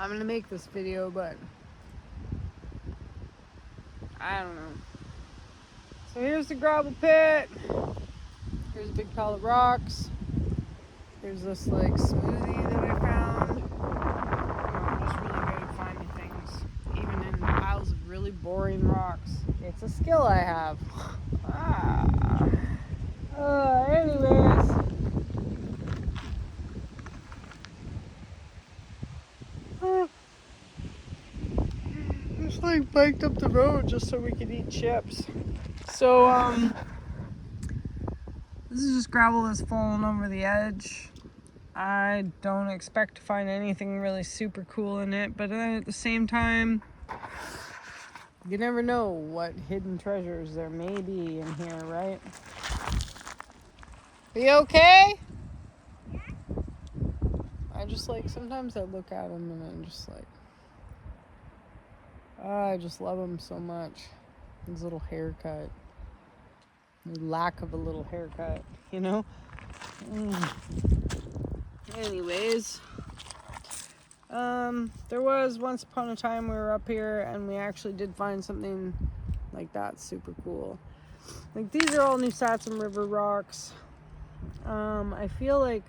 I'm gonna make this video, but I don't know. So here's the gravel pit. Here's a big pile of rocks. Here's this like smoothie that I found. I'm just really good at finding things, even in piles of really boring rocks. It's a skill I have. Anyways. Just like biked up the road just so we could eat chips. So, this is just gravel that's fallen over the edge. I don't expect to find anything really super cool in it, but at the same time, you never know what hidden treasures there may be in here, right? Are you okay? Yeah. I just like, sometimes I look at them and I'm just like, I just love them so much. His little haircut. The lack of a little haircut, you know? Anyways, there was once upon a time we were up here and we actually did find something like that super cool. Like, these are all New Satsum River rocks. I feel like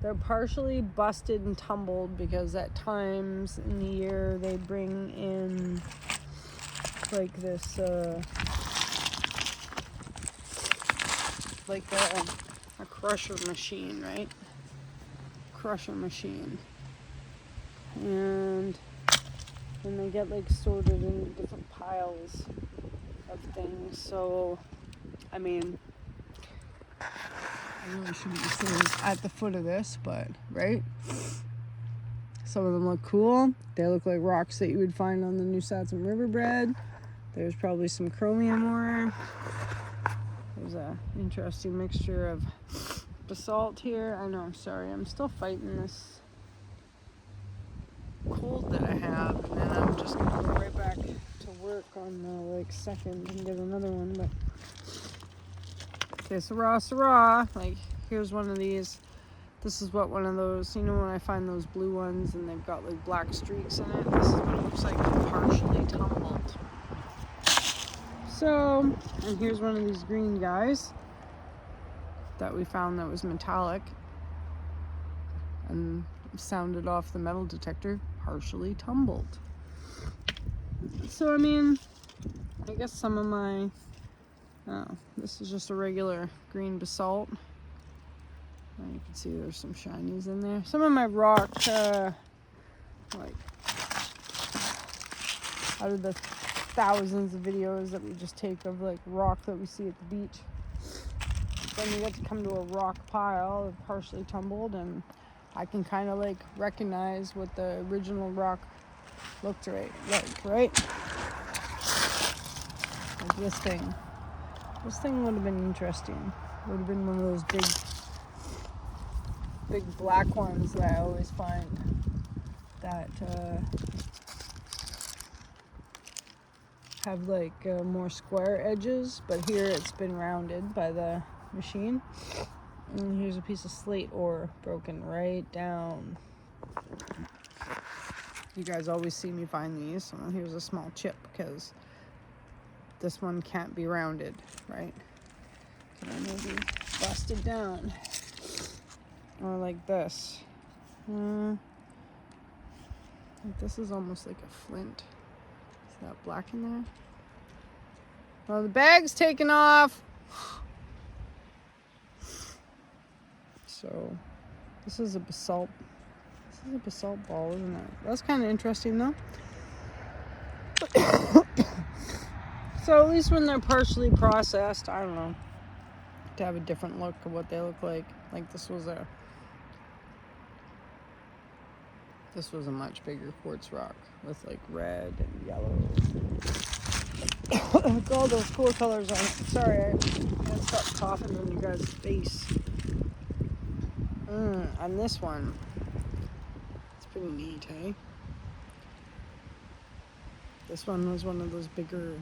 they're partially busted and tumbled because at times in the year they bring in like this like a crusher machine, right? Crusher machine. And they get like sorted into different piles of things. So, I mean, I really shouldn't be sitting at the foot of this, but, right? Some of them look cool. They look like rocks that you would find on the New Satsum River bed. There's probably some chromium ore. There's an interesting mixture of basalt here. I know, sorry, I'm still fighting this cold that I have, and then I'm just gonna go right back to work on the like second and get another one. But okay, Sarah, like here's one of these. This is what one of those, you know, when I find those blue ones and they've got like black streaks in it, this is what it looks like, partially tumbled. So, and here's one of these green guys that we found that was metallic and sounded off the metal detector, partially tumbled. So, I mean, I guess some of my, this is just a regular green basalt. And you can see there's some shinies in there. Some of my rock, like, out of the thousands of videos that we just take of like rock that we see at the beach, then you get to come to a rock pile partially tumbled, and I can kind of like recognize what the original rock looked like, right? Like this thing would have been interesting. Would have been one of those big black ones that I always find that have like more square edges, but here it's been rounded by the machine. And here's a piece of slate ore broken right down. You guys always see me find these. So here's a small chip because this one can't be rounded, right? Can I maybe bust it down? Or like this. This is almost like a flint. Is that black in there? Well, the bag's taken off. So, this is a basalt. This is a basalt ball, isn't it? That's kind of interesting, though. So, at least when they're partially processed, I don't know, to have a different look of what they look like. Like this was a much bigger quartz rock with like red and yellow. With all those cool colors on it. Sorry, I can't stop coughing in you guys' face. And this one, it's pretty neat, hey? This one was one of those bigger,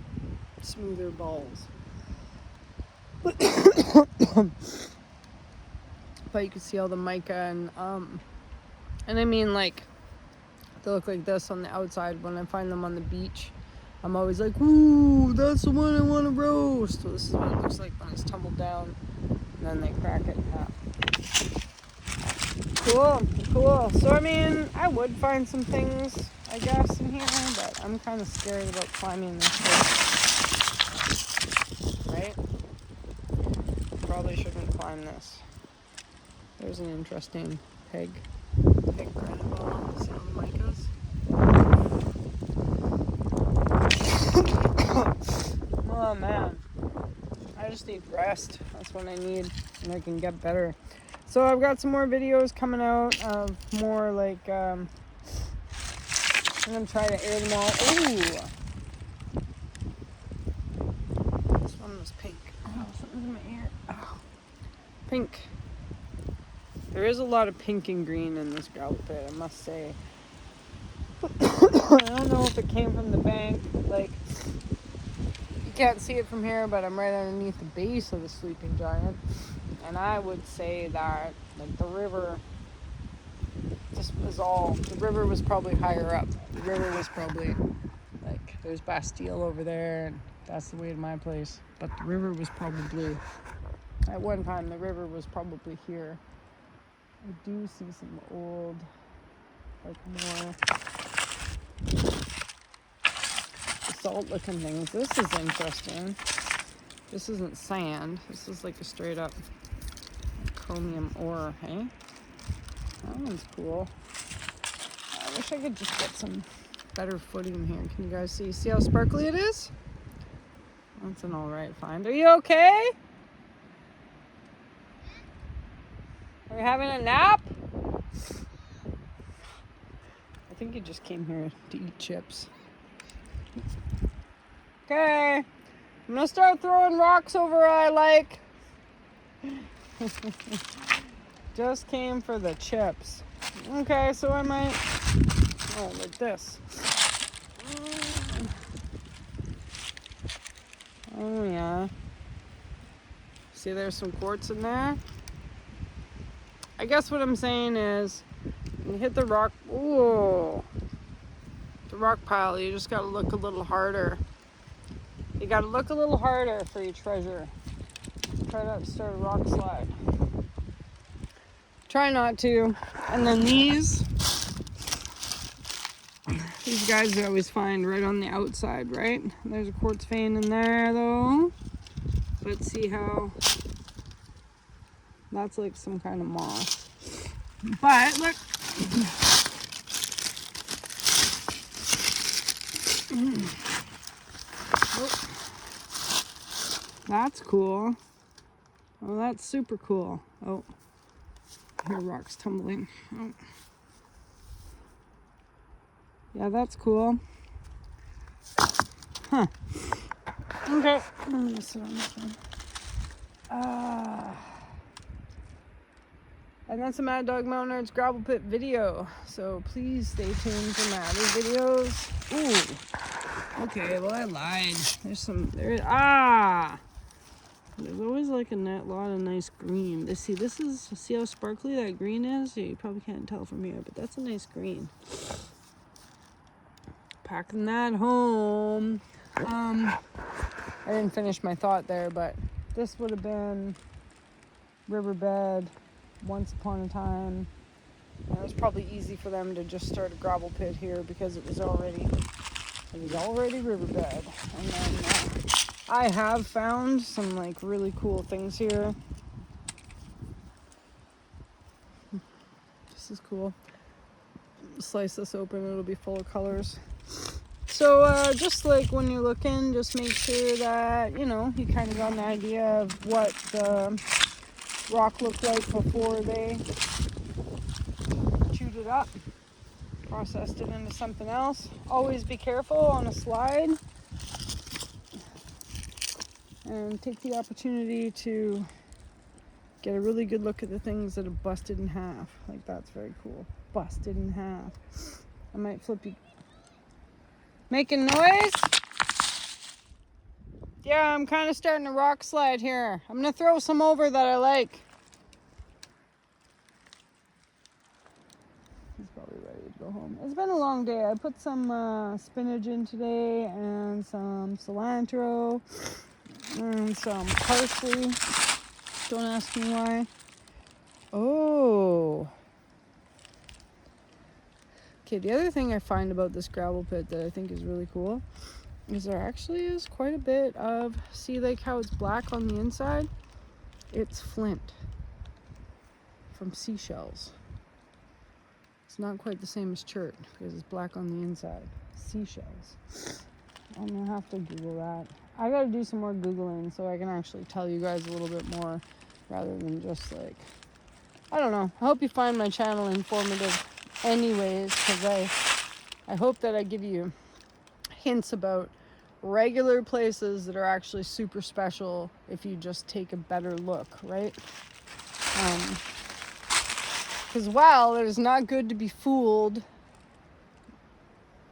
smoother balls. But you can see all the mica and I mean like They look like this on the outside. When I find them on the beach, I'm always like, ooh, that's the one I want to roast. So this is what it looks like when it's tumbled down, and then they crack it in half. Cool. So, I mean, I would find some things, I guess, in here, but I'm kind of scared about climbing this thing. Right? Probably shouldn't climb this. There's an interesting peg granite ball. See all the micas? Oh man, I just need rest. That's what I need, and I can get better. So I've got some more videos coming out of more like I'm gonna try to air them all. Ooh, this one was pink. Oh, something's in my ear. Oh, pink. There is a lot of pink and green in this gravel pit, I must say. I don't know if it came from the bank. Like, you can't see it from here, but I'm right underneath the base of the sleeping giant. And I would say that, like, the river just was all, the river was probably higher up. The river was probably, like, there's Bastille over there, and that's the way to my place. But the river was probably, at one time, the river was probably here. I do see some old, like, more basalt looking things. This is interesting. This isn't sand. This is like a straight up chromium ore, hey? That one's cool. I wish I could just get some better footing here. Can you guys see? See how sparkly it is? That's an alright find. Are you okay? Are you having a nap? I think you just came here to eat chips. Okay. I'm gonna start throwing rocks over I like. Just came for the chips. Okay, so I might, oh, like this. Oh yeah. See, there's some quartz in there. I guess what I'm saying is, when you hit the rock, ooh, the rock pile, you just gotta look a little harder. You gotta look a little harder for your treasure. Try not to start a rock slide. Try not to. And then these guys I always find right on the outside, right? There's a quartz vein in there though. Let's see how, that's like some kind of moss. But look. Oh. That's cool. Oh, that's super cool. Oh, I hear rocks tumbling. Oh. Yeah, that's cool. Huh. Okay. I'm gonna sit on this one. And that's a Mad Dog Mountain Nerds gravel pit video. So please stay tuned for my other videos. Ooh. Okay, well I lied. There's always like a lot of nice green. See how sparkly that green is? You probably can't tell from here, but that's a nice green. Packing that home. I didn't finish my thought there, but this would have been riverbed once upon a time. And it was probably easy for them to just start a gravel pit here because it was already riverbed. And then I have found some like really cool things here. This is cool. Slice this open, it'll be full of colors. So just like when you're looking, just make sure that, you know, you kind of got an idea of what the rock looked like before they chewed it up, processed it into something else. Always be careful on a slide and take the opportunity to get a really good look at the things that are busted in half. Like, that's very cool. Busted in half. I might flip you. Making noise? Yeah, I'm kind of starting a rock slide here. I'm gonna throw some over that I like. He's probably right. ready to go home. It's been a long day. I put some spinach in today and some cilantro and some parsley. Don't ask me why. Oh. Okay, the other thing I find about this gravel pit that I think is really cool is there actually is quite a bit of, see like how it's black on the inside? It's flint from seashells. It's not quite the same as chert because it's black on the inside. Seashells. I'm gonna have to Google that. I gotta do some more Googling so I can actually tell you guys a little bit more rather than just like, I don't know. I hope you find my channel informative anyways, because I hope that I give you hints about regular places that are actually super special if you just take a better look, right? Because while it is not good to be fooled,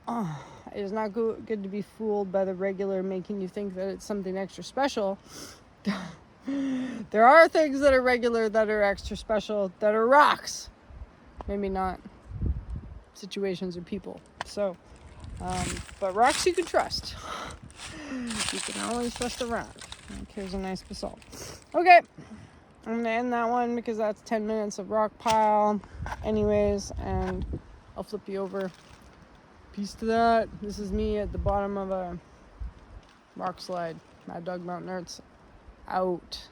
it is not good to be fooled by the regular making you think that it's something extra special. There are things that are regular that are extra special that are rocks. Maybe not situations or people. So, but rocks you can trust. You can always trust a rock. Like, here's a nice basalt. Okay, I'm going to end that one because that's 10 minutes of rock pile anyways, and I'll flip you over. Peace to that. This is me at the bottom of a rock slide. Mad Dog Mountain Arts out.